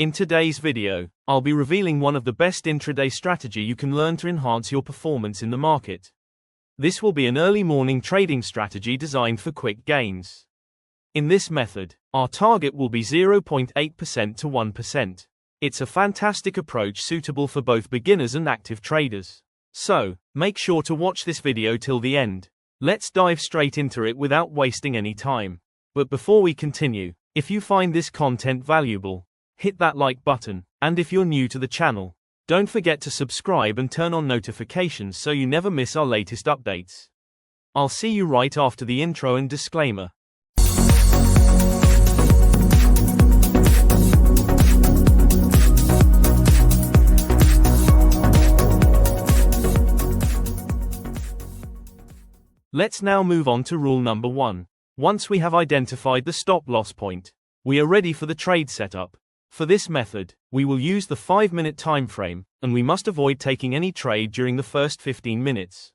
In today's video, I'll be revealing one of the best intraday strategy you can learn to enhance your performance in the market. This will be an early morning trading strategy designed for quick gains. In this method, our target will be 0.8% to 1%. It's a fantastic approach suitable for both beginners and active traders. So, make sure to watch this video till the end. Let's dive straight into it without wasting any time. But before we continue, if you find this content valuable, hit that like button, and if you're new to the channel, don't forget to subscribe and turn on notifications so you never miss our latest updates. I'll see you right after the intro and disclaimer. Let's now move on to rule number 1. Once we have identified the stop-loss point, we are ready for the trade setup. For this method, we will use the 5-minute time frame, and we must avoid taking any trade during the first 15 minutes.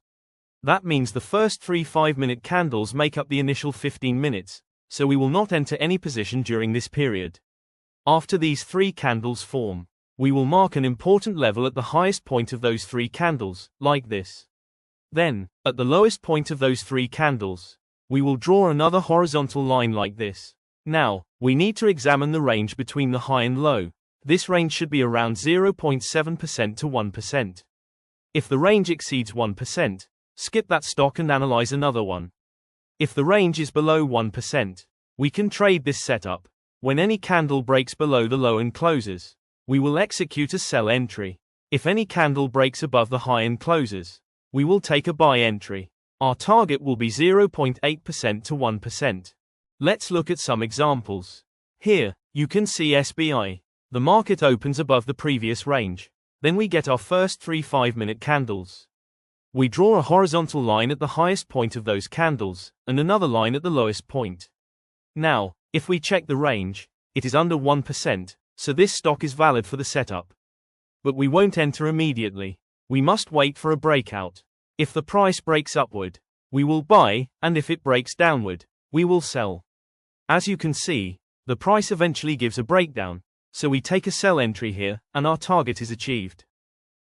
That means the first 3 5-minute candles make up the initial 15 minutes, so we will not enter any position during this period. After these 3 candles form, we will mark an important level at the highest point of those 3 candles, like this. Then, at the lowest point of those 3 candles, we will draw another horizontal line like this. Now, we need to examine the range between the high and low. This range should be around 0.7% to 1%. If the range exceeds 1%, skip that stock and analyze another one. If the range is below 1%, we can trade this setup. When any candle breaks below the low and closes, we will execute a sell entry. If any candle breaks above the high and closes, we will take a buy entry. Our target will be 0.8% to 1%. Let's look at some examples. Here, you can see SBI. The market opens above the previous range. Then we get our first 3 5-minute candles. We draw a horizontal line at the highest point of those candles, and another line at the lowest point. Now, if we check the range, it is under 1%, so this stock is valid for the setup. But we won't enter immediately. We must wait for a breakout. If the price breaks upward, we will buy, and if it breaks downward, we will sell. As you can see, the price eventually gives a breakdown, so we take a sell entry here, and our target is achieved.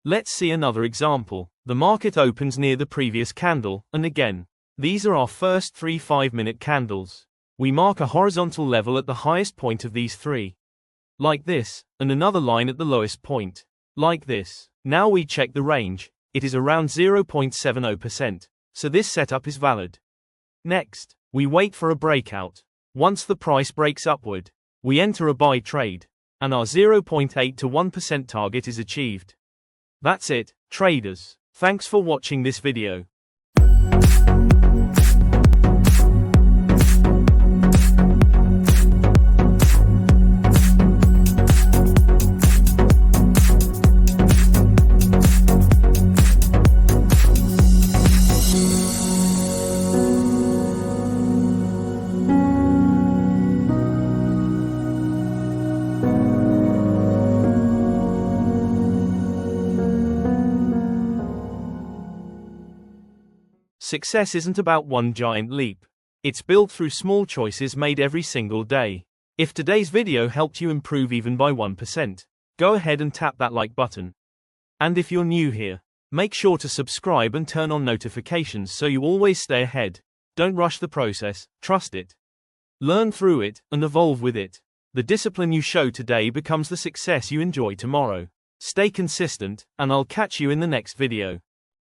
Let's see another example. The market opens near the previous candle, and again, these are our first 3 5-minute candles. We mark a horizontal level at the highest point of these 3. Like this, and another line at the lowest point. Like this. Now we check the range. It is around 0.70%, so this setup is valid. Next, we wait for a breakout. Once the price breaks upward, we enter a buy trade, and our 0.8 to 1% target is achieved. That's it, traders. Thanks for watching this video. Success isn't about one giant leap. It's built through small choices made every single day. If today's video helped you improve even by 1%, go ahead and tap that like button. And if you're new here, make sure to subscribe and turn on notifications so you always stay ahead. Don't rush the process, trust it. Learn through it, and evolve with it. The discipline you show today becomes the success you enjoy tomorrow. Stay consistent, and I'll catch you in the next video.